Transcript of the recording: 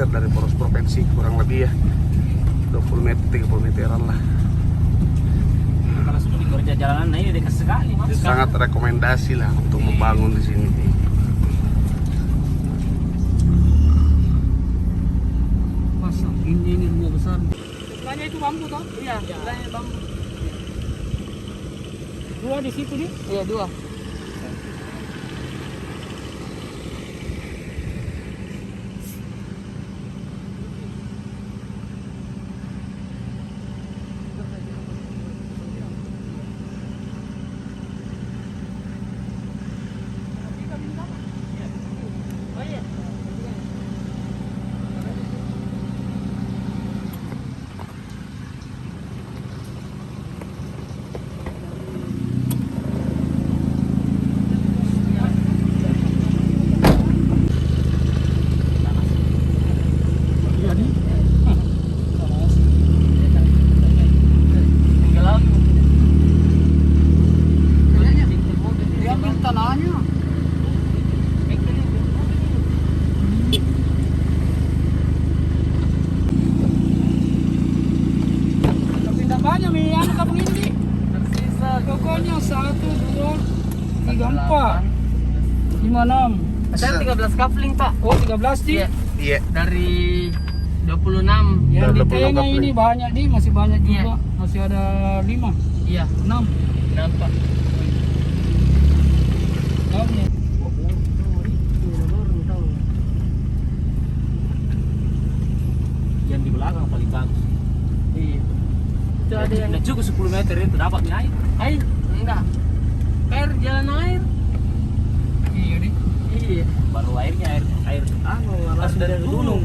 dari poros provinsi kurang lebih ya 20 meter 30 meteran lah. Kalau sudah kerja jalanan, nah ini dekat sekali mas. Sangat rekomendasi lah untuk membangun di sini. Masa ini rumah besar. Sebelahnya itu bambu toh? Iya, sebelahnya bambu. Dua di situ nih? Iya, dua. Banyak nih anu kampung ini. Tersisa pokoknya 1, 2, 3, 4, 5, 6. Ada 13 kapling pak. Oh 13 sih. Iya. Dari 26. Yang di 26 tengah kapling. ini banyak di, masih banyak Iya. juga. Masih ada 5, Iya. 6. Nampak. Kamu Yang di belakang paling bagus. Iya. Itu ada yang Udah cukup 10 meter itu dapat nih air. air enggak. Air jalan air. iya di. Iya. Baru airnya air langsung dari gunung.